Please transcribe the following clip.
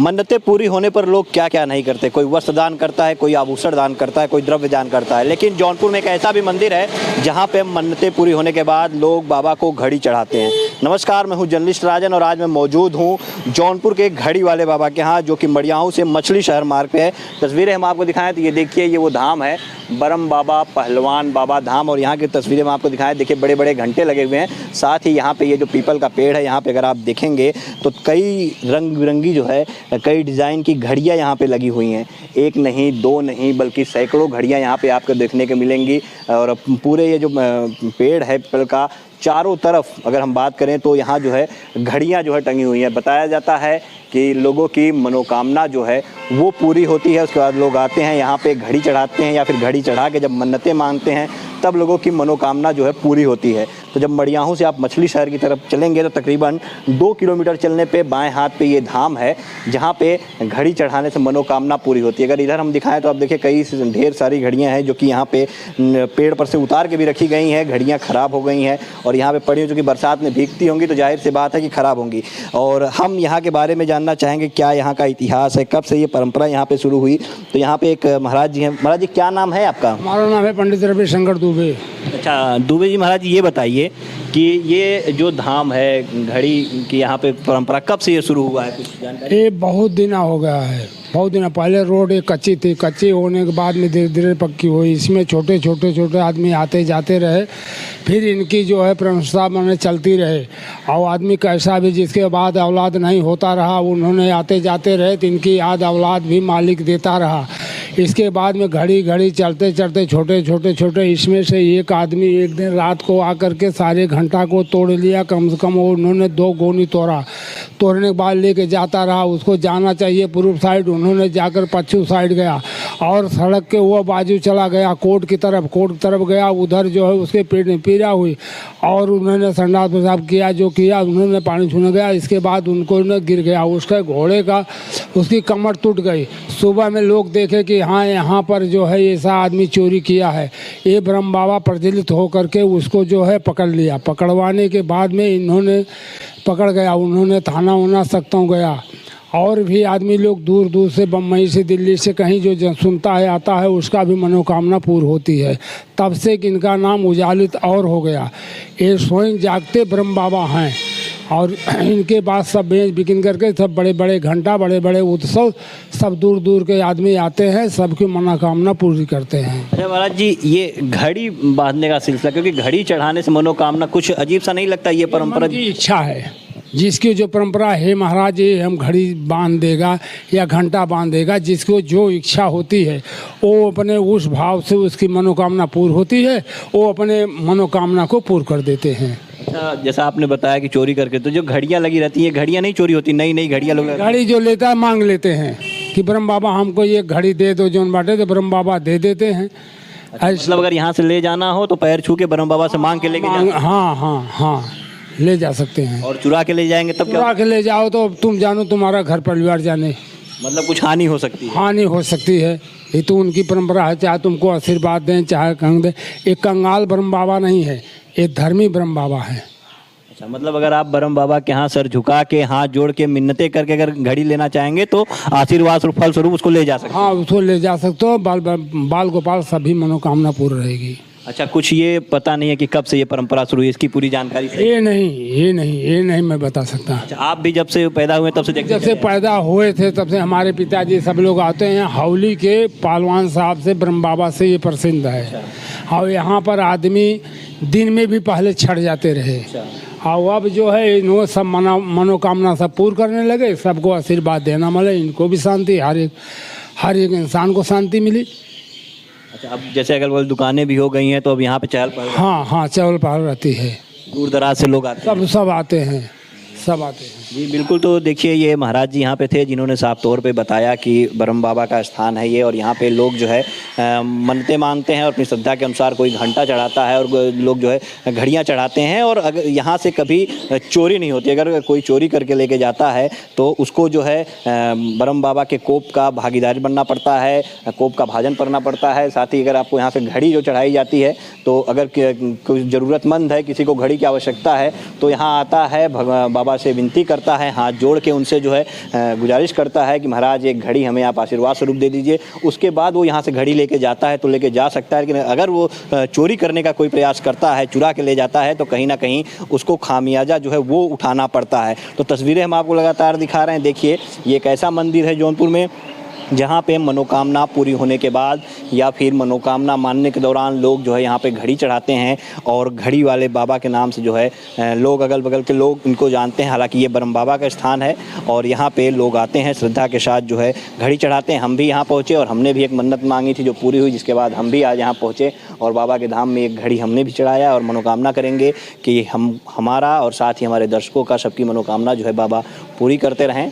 मन्नतें पूरी होने पर लोग क्या क्या नहीं करते। कोई वस्त्र दान करता है, कोई आभूषण दान करता है, कोई द्रव्य दान करता है। लेकिन जौनपुर में एक ऐसा भी मंदिर है जहाँ पे मन्नतें पूरी होने के बाद लोग बाबा को घड़ी चढ़ाते हैं। नमस्कार, मैं हूँ जर्नलिस्ट राजन और आज मैं मौजूद हूँ जौनपुर के घड़ी वाले बाबा के यहाँ, जो कि मड़ियाहू से मछली शहर मार्ग पे है। तस्वीरें हम आपको दिखाएं तो ये देखिए, ये वो धाम है बरम बाबा पहलवान बाबा धाम, और यहाँ की तस्वीरें मैं आपको दिखाएं। देखिए बड़े बड़े घंटे लगे हुए हैं। साथ ही यहाँ पे ये जो पीपल का पेड़ है, यहाँ पे अगर आप देखेंगे तो कई रंग बिरंगी जो है, कई डिज़ाइन की घड़ियाँ यहाँ पे लगी हुई हैं। एक नहीं, दो नहीं, बल्कि सैकड़ों घड़ियाँ यहाँ पे आपको देखने को मिलेंगी। और पूरे ये जो पेड़ है पीपल का, चारों तरफ अगर हम बात करें तो यहाँ जो है घड़ियाँ जो है टंगी हुई हैं। बताया जाता है कि लोगों की मनोकामना जो है वो पूरी होती है। उसके बाद लोग आते हैं यहाँ पे घड़ी चढ़ाते हैं, या फिर घड़ी चढ़ा के जब मन्नतें मांगते हैं तब लोगों की मनोकामना जो है पूरी होती है। तो जब मड़ियाहू से आप मछली शहर की तरफ चलेंगे तो तकरीबन 2 किलोमीटर चलने पे बाएं हाथ पे ये धाम है जहाँ पे घड़ी चढ़ाने से मनोकामना पूरी होती है। अगर इधर हम दिखाएं तो आप देखिए कई ढेर सारी घड़ियाँ हैं जो कि यहाँ पे पेड़ पर से उतार के भी रखी गई हैं। घड़ियाँ ख़राब हो गई हैं और यहाँ पे पड़ी, जो कि बरसात में भीगती होंगी तो जाहिर सी बात है कि ख़राब होंगी। और हम यहाँ के बारे में जानना चाहेंगे क्या यहाँ का इतिहास है, कब से ये परंपरा यहाँ पे शुरू हुई। तो यहाँ पे एक महाराज जी हैं। महाराज जी, क्या नाम है आपका? हमारा नाम है पंडित रविशंकर दुबे। अच्छा दुबे जी, महाराज जी ये बताइए कि ये जो धाम है घड़ी की, यहाँ पे परंपरा कब से ये शुरू हुआ है, कुछ जानकारी? ये बहुत दिन हो गया है, बहुत दिन पहले रोड एक कच्ची थी, कच्ची होने के बाद में धीरे धीरे पक्की हुई। इसमें छोटे छोटे आदमी आते जाते रहे, फिर इनकी जो है प्रशंसा मैंने चलती रहे। और आदमी कैसा भी जिसके बाद औलाद नहीं होता रहा, उन्होंने आते जाते रहे तो इनकी याद औलाद भी मालिक देता रहा। इसके बाद में घड़ी चलते चलते छोटे इसमें से एक आदमी एक दिन रात को आकर के सारे घंटा को तोड़ लिया। कम से कम उन्होंने 2 गोनी तोड़ने के बाद लेके जाता रहा। उसको जाना चाहिए पूर्व साइड, उन्होंने जाकर पश्चिम साइड गया और सड़क के वो बाजू चला गया कोर्ट की तरफ गया। उधर जो है उसके पेट में पीड़ा हुई और उन्होंने संडास पेशाब किया, जो किया उन्होंने पानी छूने गया। इसके बाद उनको गिर गया, उसके घोड़े का उसकी कमर टूट गई। सुबह में लोग देखे कि हाँ यहाँ पर जो है ऐसा आदमी चोरी किया है। ये ब्रह्म बाबा प्रज्वलित होकर के उसको जो है पकड़ लिया। पकड़वाने के बाद में इन्होंने पकड़ गया, उन्होंने थाना उना सकता गया। और भी आदमी लोग दूर दूर से, बम्बई से, दिल्ली से, कहीं जो सुनता है आता है, उसका भी मनोकामना पूर्ण होती है। तब से इनका नाम उजालित और हो गया। ये स्वयं जागते ब्रह्म बाबा हैं और इनके बाद सब बेच बिकिन करके सब बड़े बड़े घंटा, बड़े बड़े उत्सव, सब दूर दूर के आदमी आते हैं, सबकी मनोकामना पूरी करते हैं। अरे महाराज जी, ये घड़ी बांधने का सिलसिला, क्योंकि घड़ी चढ़ाने से मनोकामना, कुछ अजीब सा नहीं लगता ये परंपरा? की इच्छा है जिसकी जो परंपरा है, महाराज ये हम घड़ी बांध देगा या घंटा बांध देगा, जिसको जो इच्छा होती है वो अपने उस भाव से उसकी मनोकामना पूर्ण होती है, वो अपने मनोकामना को पूर्ण कर देते हैं। जैसा आपने बताया कि चोरी करके, तो जो घड़ियां लगी रहती हैं, घड़ियां नहीं चोरी होती? नई घड़ियां लोग, घड़ी जो लेता है मांग लेते हैं कि ब्रह्म बाबा हमको ये घड़ी दे दो जोन बाटे, तो ब्रह्म बाबा दे देते हैं। मतलब अगर यहाँ से ले जाना हो तो पैर छू के ब्रह्म बाबा से मांग के लेके हाँ ले जा सकते हैं। और चुरा के ले जाएंगे तब? चुरा के ले जाओ तो तुम जानो, तुम्हारा घर परिवार जाने, मतलब कुछ हानि हो सकती है? हानि हो सकती है। ये तो उनकी परंपरा है, चाहे तुमको आशीर्वाद दें चाहे कंग दें। एक कंगाल ब्रह्म बाबा नहीं है, ये धर्मी ब्रह्म बाबा है। अच्छा, मतलब अगर आप ब्रह्म बाबा के यहाँ सर झुका के, हाथ जोड़ के, मिन्नतें करके अगर घड़ी लेना चाहेंगे तो आशीर्वाद फल स्वरूप उसको ले जा सकते? हाँ, उसको ले जा सकते हो। बाल गोपाल सभी मनोकामना पूर्ण रहेगी। अच्छा, कुछ ये पता नहीं है कि कब से ये परंपरा शुरू हुई, इसकी पूरी जानकारी? ये नहीं मैं बता सकता। अच्छा, आप भी जब से पैदा हुए तब से देखते? जब से पैदा हुए थे तब से हमारे पिताजी सब लोग आते हैं। हावली के पालवान साहब से ब्रह्म बाबा से ये प्रसिद्ध है। और यहाँ पर आदमी दिन में भी पहले छठ जाते रहे। और अब जो है इन्होंने सब मनोकामना सब पूर्ण करने लगे। सबको आशीर्वाद देना मिले, इनको भी शांति, हर एक इंसान को शांति मिली। अच्छा, अब जैसे अगर वो दुकानें भी हो गई हैं तो अब यहाँ पे चहल पहल? हाँ चहल पहल रहती है। दूर दराज से लोग आते हैं? सब आते हैं, सब आते हैं। जी बिल्कुल। तो देखिए ये महाराज जी यहाँ पे थे जिन्होंने साफ तौर पे बताया कि ब्रह्म बाबा का स्थान है ये, और यहाँ पे लोग जो है मन्नतें मांगते हैं और अपनी श्रद्धा के अनुसार कोई घंटा चढ़ाता है और लोग जो है घड़ियाँ चढ़ाते हैं। और अगर यहाँ से कभी चोरी नहीं होती, अगर कोई चोरी करके लेके जाता है तो उसको जो है ब्रह्म बाबा के कोप का भागीदारी बनना पड़ता है, कोप का भाजन करना पड़ता है। साथ ही अगर आपको यहाँ पे घड़ी जो चढ़ाई जाती है तो अगर कोई ज़रूरतमंद है, किसी को घड़ी की आवश्यकता है तो यहाँ आता है, बाबा से विनती करता करता है, हाथ जोड़ के उनसे जो है गुजारिश करता है कि महाराज एक घड़ी हमें आप आशीर्वाद स्वरूप दे दीजिए। उसके बाद वो यहाँ से घड़ी लेके जाता है तो लेके जा सकता है, लेकिन अगर वो चोरी करने का कोई प्रयास करता है, चुरा के ले जाता है, तो कहीं ना कहीं उसको खामियाजा जो है वो उठाना पड़ता है। तो तस्वीरें हम आपको लगातार दिखा रहे हैं। देखिए ये एक ऐसा मंदिर है जौनपुर में जहाँ पे मनोकामना पूरी होने के बाद या फिर मनोकामना मानने के दौरान लोग जो है यहाँ पे घड़ी चढ़ाते हैं, और घड़ी वाले बाबा के नाम से जो है लोग अगल बगल के लोग इनको जानते हैं। हालांकि ये ब्रह्म बाबा का स्थान है और यहाँ पे लोग आते हैं श्रद्धा के साथ जो है घड़ी चढ़ाते हैं। हम भी यहाँ पहुँचे और हमने भी एक मन्नत मांगी थी जो पूरी हुई, जिसके बाद हम भी आज यहाँ पहुँचे और बाबा के धाम में एक घड़ी हमने भी चढ़ाया और मनोकामना करेंगे कि हमारा और साथ ही हमारे दर्शकों का सबकी मनोकामना जो है बाबा पूरी करते रहें।